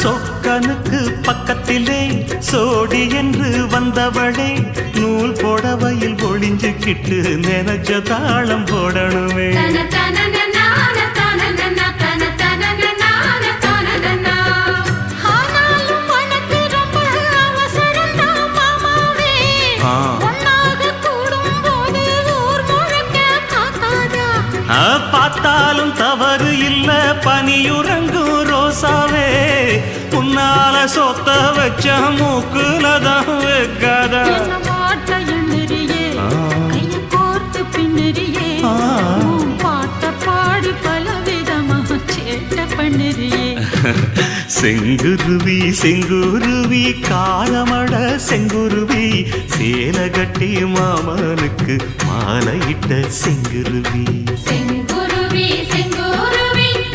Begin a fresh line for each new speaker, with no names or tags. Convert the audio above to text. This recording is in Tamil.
சொக்கனுக்கு பக்கத்திலே சோடி என்று வந்தவளே நூல் போடவையில் ஒளிஞ்சுக்கிட்டு நினைச்ச தாளம் போடணுமே. பார்த்தாலும் தவறு இல்ல பனியுறங்கும் ரோசாவே உன்னால சொத்த வச்ச மூக்குலதான் வைக்காதா. செங்குருவி செங்குருவி காரமட செங்குருவி சேல கட்டி மாமனுக்கு மாலையிட்ட செங்குருவி.